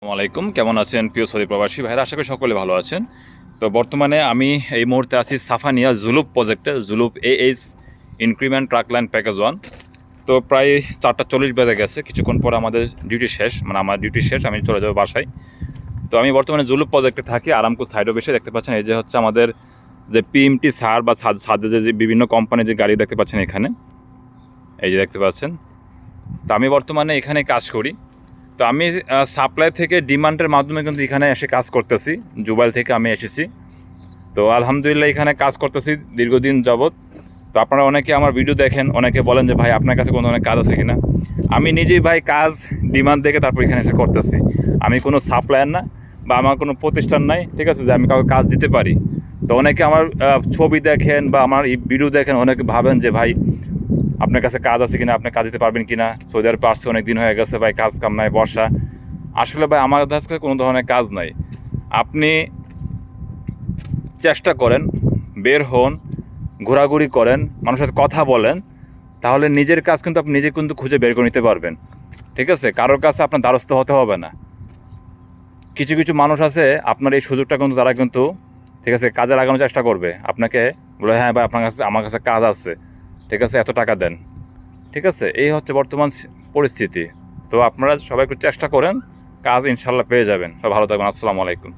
আসসালামু আলাইকুম, কেমন আছেন প্রিয় সৌদি প্রবাসী ভাইরা? আশা করি সকলে ভালো আছেন। তো বর্তমানে আমি এই মুহূর্তে আছি সাফানিয়া জুলুপ প্রজেক্টে, জুলুপ AH increment truck line package 1। তো প্রায় 4:40 বেজে গেছে, কিছুক্ষণ পর আমাদের ডিউটি শেষ, মানে আমার ডিউটি শেষ, আমি চলে যাবো বাসায়। তো আমি বর্তমানে জুলুপ প্রজেক্টে থাকি, আরামকো সাইড অফিসে। দেখতে পাচ্ছেন এই যে হচ্ছে আমাদের যে PMT সার বা ছাদে যে বিভিন্ন কোম্পানির যে গাড়ি দেখতে পাচ্ছেন এখানে, এই যে দেখতে পাচ্ছেন। তো আমি বর্তমানে এখানে কাজ করি। তো আমি সাপ্লাই থেকে ডিমান্ডের মাধ্যমে কিন্তু এখানে এসে কাজ করতেছি। জুবাইল থেকে আমি এসেছি। তো আলহামদুলিল্লাহ এখানে কাজ করতেছি দীর্ঘদিন যাবৎ। তো আপনারা অনেকে আমার ভিডিও দেখেন, অনেকে বলেন যে ভাই আপনার কাছে কোনো ধরনের কাজ আছে কিনা। আমি নিজেই ভাই কাজ ডিমান্ড দেখে তারপর এখানে এসে করতেছি। আমি কোনো সাপ্লায়ার না, বা আমার কোনো প্রতিষ্ঠান নাই, ঠিক আছে, যে আমি কাউকে কাজ দিতে পারি। তো অনেকে আমার ছবি দেখেন বা আমার ভিডিও দেখেন, অনেকে ভাবেন যে ভাই আপনার কাছে কাজ আছে কিনা, আপনি কাজ দিতে পারবেন কিনা, সৌদি আরবে আসছে অনেক দিন হয়ে গেছে ভাই, কাজ কাম নাই, বর্ষা। আসলে ভাই আমার কাছে কোনো ধরনের কাজ নাই। আপনি চেষ্টা করেন, বের হন, ঘোরাঘুরি করেন, মানুষের সাথে কথা বলেন, তাহলে নিজের কাজ কিন্তু আপনি নিজে কিন্তু খুঁজে বের করে নিতে পারবেন। ঠিক আছে, কারোর কাছে আপনার দ্বারস্থ হতে হবে না। কিছু কিছু মানুষ আছে আপনার এই সুযোগটা কিন্তু তারা কিন্তু, ঠিক আছে, কাজে লাগানোর চেষ্টা করবে। আপনাকে বলে হ্যাঁ ভাই আপনার কাছে, আমার কাছে কাজ আছে, ঠিক আছে, এত টাকা দেন। ঠিক আছে, এই হচ্ছে বর্তমান পরিস্থিতি। তো আপনারা সবাই একটু চেষ্টা করেন, কাজ ইনশাল্লাহ পেয়ে যাবেন। সব ভালো থাকবেন। আসসালামু আলাইকুম।